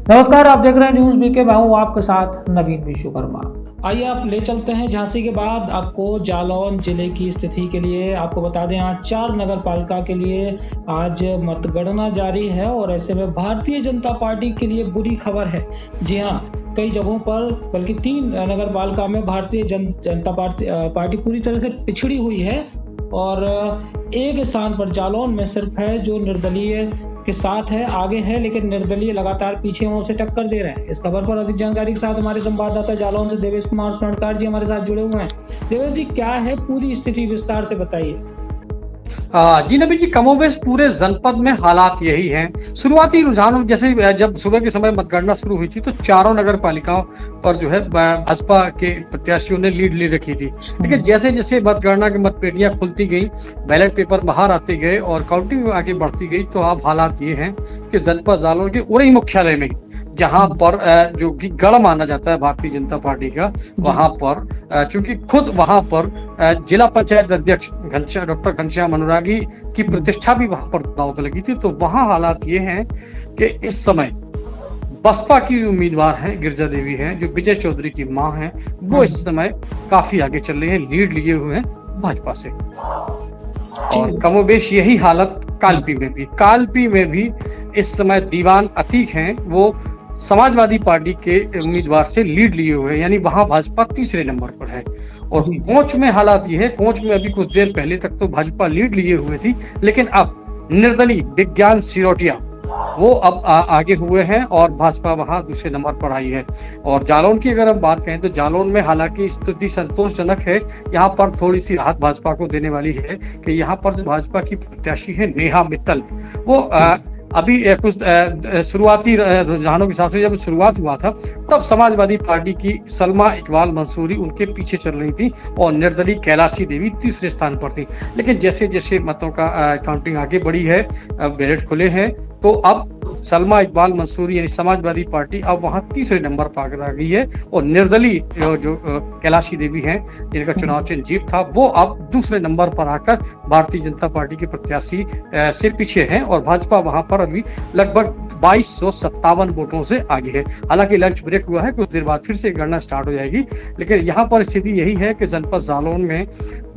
नमस्कार, आप देख रहे हैं न्यूज़ बीके। मैं हूं आपके साथ नवीन विश्वकर्मा। आइए आप ले चलते हैं झांसी के बाद आपको जालौन जिले की स्थिति के लिए। आपको बता दें आज 4 नगर पालिका के लिए आज मतगणना जारी है और ऐसे में भारतीय जनता पार्टी के लिए बुरी खबर है। जी हाँ, कई जगहों पर बल्कि 3 नगर पालिका में भारतीय जनता पार्टी पूरी तरह से पिछड़ी हुई है और एक स्थान पर जालौन में सिर्फ है जो निर्दलीय के साथ है, आगे है, लेकिन निर्दलीय लगातार पीछे उसे टक्कर दे रहे हैं। इस खबर पर अधिक जानकारी के साथ हमारे संवाददाता जालौन से देवेश कुमार स्वर्णकार जी हमारे साथ जुड़े हुए हैं। देवेश जी, क्या है पूरी स्थिति, विस्तार से बताइए। जी नबी जी, कमोबेश पूरे जनपद में हालात यही हैं। शुरुआती रुझानों जैसे जब सुबह के समय मतगणना शुरू हुई थी तो चारों नगर पालिकाओं पर जो है भाजपा के प्रत्याशियों ने लीड ले रखी थी। लेकिन जैसे जैसे मतगणना की मतपेटियां खुलती गई, बैलेट पेपर बाहर आते गए और काउंटिंग आगे बढ़ती गई तो अब हालात ये हैं कि जनपद जालौन के उरई मुख्यालय में जहां पर जो कि गढ़ माना जाता है भारतीय जनता पार्टी का, वहां पर चूंकि खुद वहां पर जिला पंचायत अध्यक्ष डॉक्टर घनश्याम अनुरागी की प्रतिष्ठा भी वहां पर दांव पे लगी थी। तो वहां हालात ये हैं कि इस समय बसपा की उम्मीदवार हैं, गिरजा देवी हैं, जो विजय चौधरी की मां हैं, वो इस समय काफी आगे चल रहे हैं, लीड लिए हुए हैं भाजपा से। और कमोबेश यही हालत कालपी में भी इस समय दीवान अतीक हैं, वो समाजवादी पार्टी के उम्मीदवार से लीड लिए हुए हैं, यानी वहां भाजपा तीसरे नंबर पर है। और कोंच में हालात ये है, कोंच में अभी कुछ देर पहले तक तो भाजपा लीड लिए हुए थी, लेकिन अब निर्दलीय विज्ञान सिरोटिया वो अब आगे हुए हैं और भाजपा वहां दूसरे नंबर पर आई है। और जालौन की अगर हम बात करें तो जालौन में हालांकि स्थिति संतोषजनक है। यहाँ पर थोड़ी सी राहत भाजपा को देने वाली है कि यहाँ पर जो भाजपा की प्रत्याशी है नेहा मित्तल, वो अभी कुछ शुरुआती रुझानों के हिसाब से जब शुरुआत हुआ था तब समाजवादी पार्टी की सलमा इकबाल मंसूरी उनके पीछे चल रही थी और निर्दलीय कैलाशी देवी तीसरे स्थान पर थी। लेकिन जैसे जैसे मतों का काउंटिंग आगे बढ़ी है, बैलेट खुले हैं, तो अब सलमा इकबाल मंसूरी यानी समाजवादी पार्टी अब वहां तीसरे नंबर पर आ गई है और निर्दलीय जो कैलाशी देवी हैं जिनका चुनाव चिन्ह जीप था, वो अब दूसरे नंबर पर आकर भारतीय जनता पार्टी के प्रत्याशी से पीछे हैं और भाजपा वहां पर अभी लगभग 2257 वोटों से आगे है। हालांकि लंच ब्रेक हुआ है, कुछ देर बाद फिर से गणना स्टार्ट हो जाएगी। लेकिन यहाँ पर स्थिति यही है कि जनपद जालौन में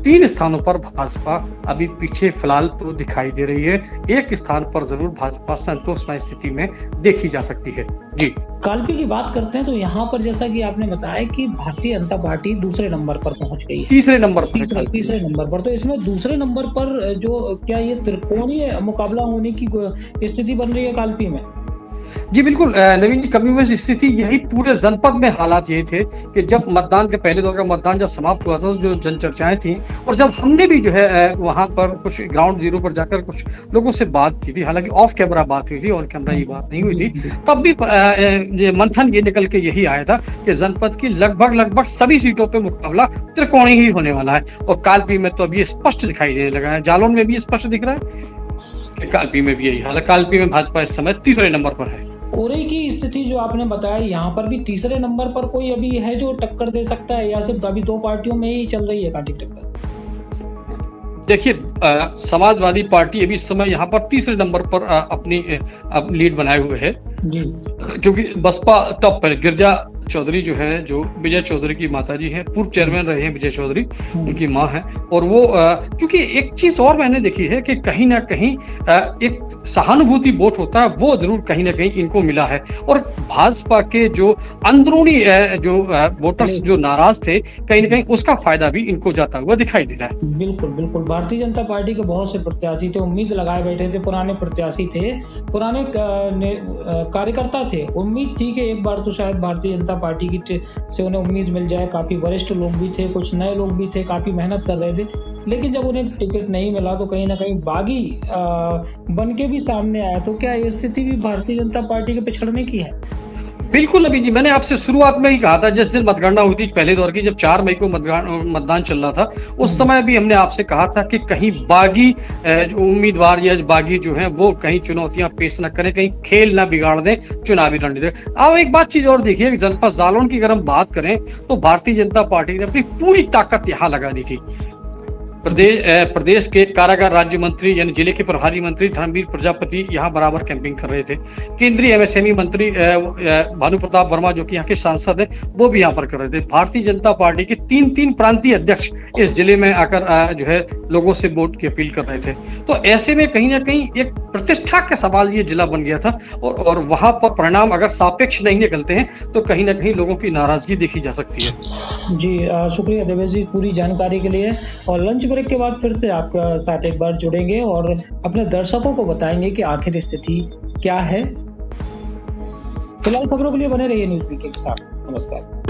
3 स्थानों पर भाजपा अभी पीछे फिलहाल तो दिखाई दे रही है। एक स्थान पर जरूर भाजपा संतोषमय स्थिति में देखी जा सकती है। जी, कालपी की बात करते हैं तो यहाँ पर जैसा कि आपने बताया कि भारतीय जनता पार्टी दूसरे नंबर पर पहुंच गई है, तीसरे नंबर पर। तो इसमें दूसरे नंबर पर जो क्या ये त्रिकोणीय मुकाबला होने की स्थिति बन रही है कालपी में? जी बिल्कुल नवीन, कमोबेश स्थिति यही पूरे जनपद में हालात यही थे कि जब मतदान के पहले दौर का मतदान जब समाप्त हुआ था तो जो जनचर्चाएं थी और जब हमने भी जो है वहां पर कुछ ग्राउंड जीरो पर जाकर कुछ लोगों से बात की थी, हालांकि ऑफ कैमरा बात हुई थी, ऑन कैमरा ये बात नहीं हुई थी, तब भी मंथन ये निकल के यही आया था कि जनपद की लगभग सभी सीटों पर मुकाबला त्रिकोणीय ही होने वाला है। और कालपी में तो अब ये स्पष्ट दिखाई देने लगा है, जालौन में भी स्पष्ट दिख रहा है, कालपी में भी यही हाल है। कालपी में भाजपा इस समय तीसरे नंबर पर है। उरई की स्थिति जो आपने बताया, यहाँ पर भी तीसरे नंबर पर कोई अभी है जो टक्कर दे सकता है या सिर्फ अभी 2 पार्टियों में ही चल रही है कांटी टक्कर? देखिए, समाजवादी पार्टी अभी इस समय यहाँ पर तीसरे नंबर पर अपनी लीड बनाए हुए है, क्योंकि बसपा टॉप पर गिरजा चौधरी जो है, जो विजय चौधरी की माताजी हैं, पूर्व चेयरमैन रहे हैं विजय चौधरी, उनकी मां है। और वो क्योंकि एक चीज और मैंने देखी है कि कहीं ना कहीं एक सहानुभूति वोट होता है, वो जरूर कहीं ना कहीं इनको मिला है। और भाजपा के जो अंदरूनी जो वोटर्स जो नाराज थे, कहीं ना कहीं उसका फायदा भी इनको जाता हुआ दिखाई दे रहा है। बिल्कुल भारतीय जनता पार्टी के बहुत से प्रत्याशी थे, उम्मीद लगाए बैठे थे, पुराने प्रत्याशी थे, पुराने कार्यकर्ता थे, उम्मीद थी कि एक बार तो शायद भारतीय जनता पार्टी की से उन्हें उम्मीद मिल जाए। काफी वरिष्ठ लोग भी थे, कुछ नए लोग भी थे, काफी मेहनत कर रहे थे, लेकिन जब उन्हें टिकट नहीं मिला तो कहीं ना कहीं बागी बन के भी सामने आया। तो क्या ये स्थिति भी भारतीय जनता पार्टी के पिछड़ने की है? बिल्कुल अभी जी, मैंने आपसे शुरुआत में ही कहा था, जिस दिन मतगणना हुई थी पहले दौर की, जब 4 मई को मतदान चल रहा था, उस समय भी हमने आपसे कहा था कि कहीं बागी उम्मीदवार या बागी जो हैं वो कहीं चुनौतियां पेश न करें, कहीं खेल ना बिगाड़ दें चुनावी रणनीति। अब एक बात चीज और देखिए, जनपद जालौन की अगर हम बात करें तो भारतीय जनता पार्टी ने अपनी पूरी ताकत यहाँ लगा दी थी। प्रदेश के कारागार राज्य मंत्री यानी जिले के प्रभारी मंत्री धर्मवीर प्रजापति यहाँ बराबर कैंपिंग कर रहे थे। केंद्रीय एमएसएमई मंत्री भानु प्रताप वर्मा जो कि यहाँ के सांसद हैं, वो भी यहाँ पर कर रहे थे। भारतीय जनता पार्टी के तीन प्रांतीय अध्यक्ष इस जिले में आकर जो है लोगों से वोट की अपील कर रहे थे। तो ऐसे में कहीं ना कहीं एक प्रतिष्ठा का सवाल ये जिला बन गया था और वहां पर परिणाम अगर सापेक्ष नहीं निकलते हैं तो कहीं ना कहीं लोगों की नाराजगी देखी जा सकती है। जी शुक्रिया देवेश जी पूरी जानकारी के लिए। और लंच ब्रेक के बाद फिर से आपके साथ एक बार जुड़ेंगे और अपने दर्शकों को बताएंगे कि आखिर स्थिति क्या है। फिलहाल खबरों के लिए बने रहिए न्यूज़ वीक के साथ। नमस्कार।